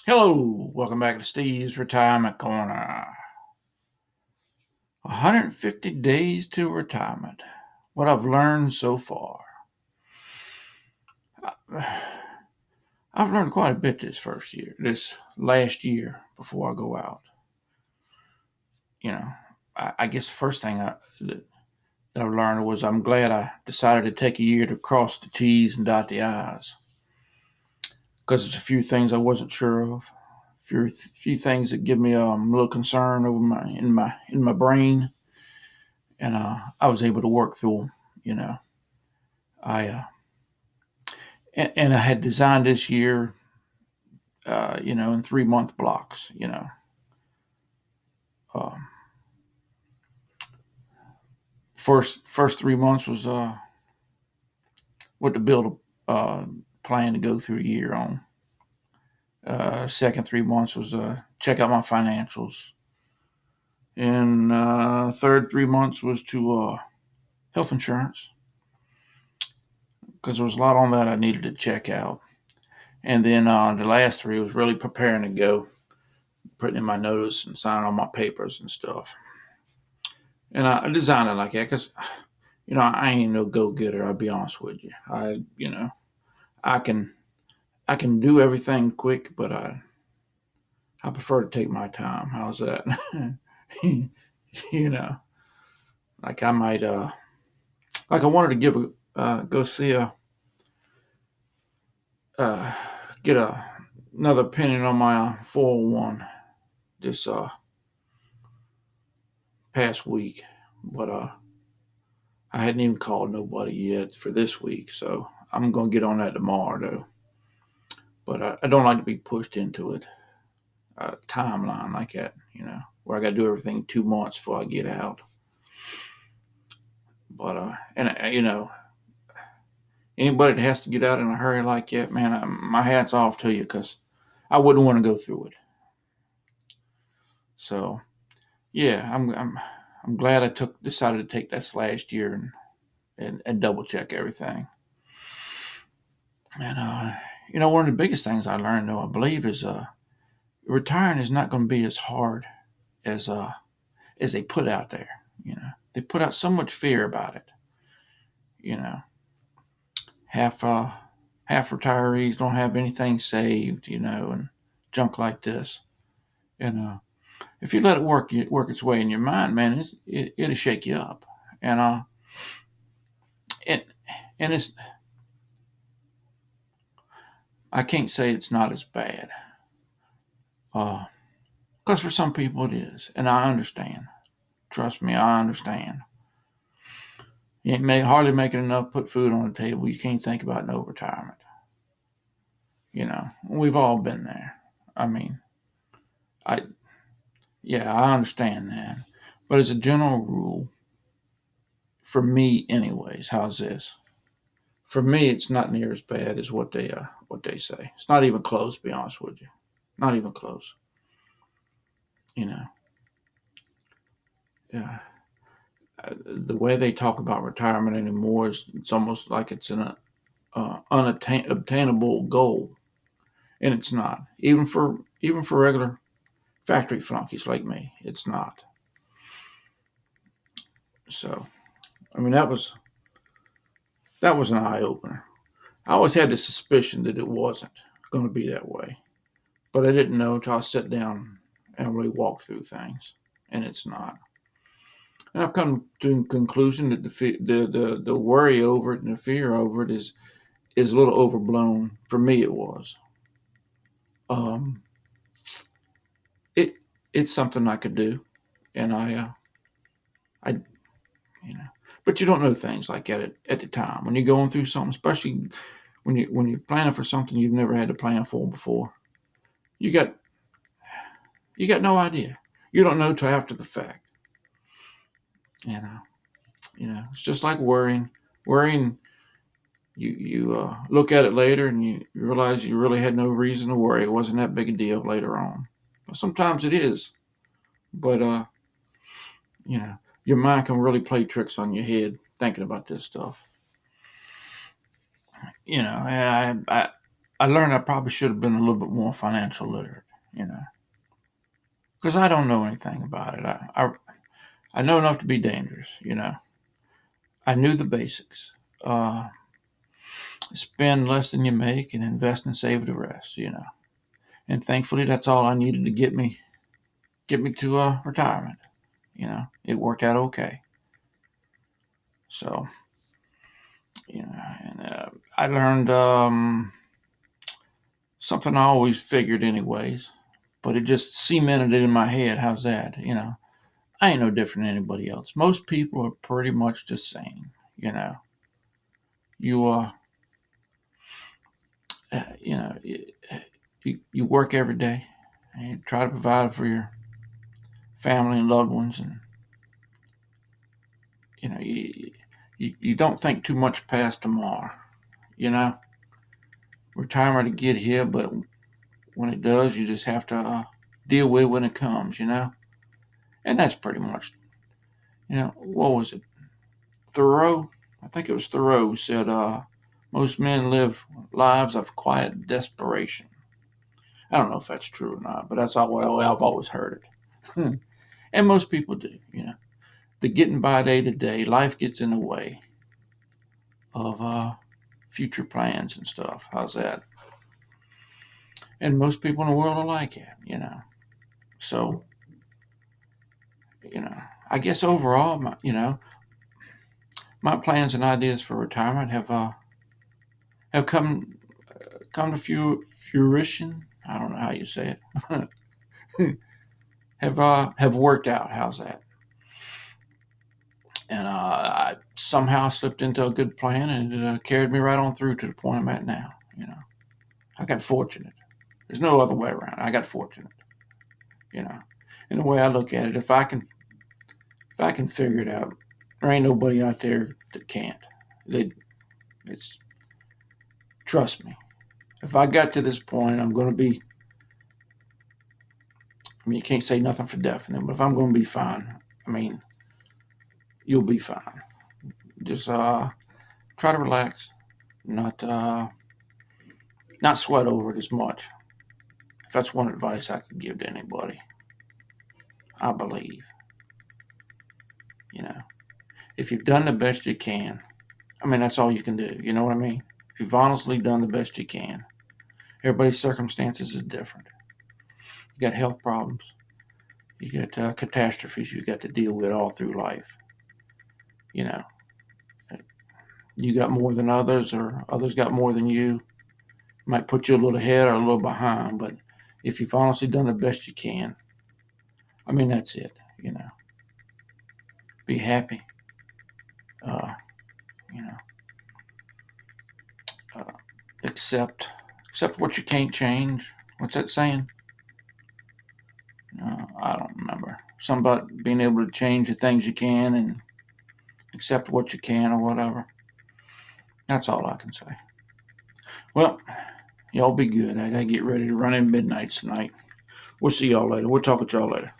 Hello, welcome back to Steve's Retirement Corner. 150 days to retirement. What I've learned so far. I've learned quite a bit this last year before I go out. You know, I guess the first thing that I've learned was I'm glad I decided to take a year to cross the T's and dot the I's. Because there's a few things I wasn't sure of. Few things that give me a little concern over my brain, and I was able to work through them. You know, I and I had designed this year, in 3 month blocks. Um, first 3 months was what to build a plan to go through a year on. Second 3 months was check out my financials, and third 3 months was to health insurance because there was a lot on that I needed to check out. And then the last three was really preparing to go, putting in my notice and signing all my papers and stuff. And I designed it like that because, I ain't no go getter. I'll be honest with you. I can I can do everything quick, but I prefer to take my time. How's that? you know, like I might like I wanted to give a go see a uh, get another opinion on my 401 this past week, but I hadn't even called nobody yet for this week, so I'm gonna get on that tomorrow though. But I don't like to be pushed into it. Timeline like that, where I got to do everything 2 months before I get out. But anybody that has to get out in a hurry like that, man, my hat's off to you because I wouldn't want to go through it. So yeah, I'm glad I decided to take this last year and double check everything. And one of the biggest things I learned though, I believe, is retiring is not going to be as hard as they put out there. They put out so much fear about it. You know, half half retirees don't have anything saved. And junk like this. And if you let it work its way in your mind, man, it'll shake you up. And it and it's I can't say it's not as bad. Because for some people it is, and I understand. Trust me, I understand. You ain't hardly making enough to put food on the table. You can't think about no retirement. We've all been there. I mean, I yeah, I understand that. But as a general rule, for me, anyways, how's this? For me, it's not near as bad as what they say. It's not even close. To be honest with you, not even close. You know, yeah. The way they talk about retirement anymore is it's almost like it's an unobtainable goal, and it's not. Even for regular factory flunkies like me, it's not. So, I mean, that was an eye opener. I always had the suspicion that it wasn't going to be that way, but I didn't know until I sat down and really walked through things, and it's not. And I've come to the conclusion that the worry over it and the fear over it is a little overblown. For me, it was. Um, it it's something I could do, and I you know, but you don't know things like that at the time when you're going through something, especially when you're planning for something you've never had to plan for before. You got you got no idea. You don't know till after the fact. You know, it's just like worrying. Worrying, you look at it later and you realize you really had no reason to worry. It wasn't that big a deal later on. But sometimes it is. But your mind can really play tricks on your head thinking about this stuff. I learned I probably should have been a little bit more financial literate, you know, because I don't know anything about it. I know enough to be dangerous, you know. I knew the basics. Uh, Spend less than you make and invest and save the rest, you know. And thankfully, that's all I needed to get me to retirement. You know, it worked out okay. So, you know, and I learned something I always figured anyways, but it just cemented it in my head. How's that? You know, I ain't no different than anybody else. Most people are pretty much the same. You know, you you know, you work every day and you try to provide for your family and loved ones, and you know, you don't think too much past tomorrow. You know, retirement to get here, but when it does, you just have to deal with it when it comes. You know, and that's pretty much, you know, what was it? Thoreau, I think it was Thoreau, said, most men live lives of quiet desperation. I don't know if that's true or not, but that's all well, I've always heard it. And most people do, you know. The getting by day to day, life gets in the way of future plans and stuff. How's that? And most people in the world are like that, you know. So, you know, I guess overall, my plans and ideas for retirement have come to fruition. I don't know how you say it. Have worked out. How's that? And I somehow slipped into a good plan, and it carried me right on through to the point I'm at now. You know, I got fortunate. There's no other way around. I got fortunate. You know, and the way I look at it, if I can figure it out, there ain't nobody out there that can't. They, it's trust me. If I got to this point, I'm going to be. I mean, you can't say nothing for definite, but if I'm going to be fine, I mean, you'll be fine. Just try to relax, not sweat over it as much. If that's one advice I could give to anybody, I believe, you know, if you've done the best you can, I mean, that's all you can do. You know what I mean? If you've honestly done the best you can, everybody's circumstances is different. You got health problems, you got catastrophes you got to deal with all through life. You know, you got more than others, or others got more than you. Might put you a little ahead or a little behind, but if you've honestly done the best you can, I mean, that's it. You know, be happy. Uh, you know, uh, accept accept what you can't change. What's that saying? I don't remember. Something about being able to change the things you can and accept what you can or whatever. That's all I can say. Well, y'all be good. I gotta get ready to run in midnight tonight. We'll see y'all later. We'll talk with y'all later.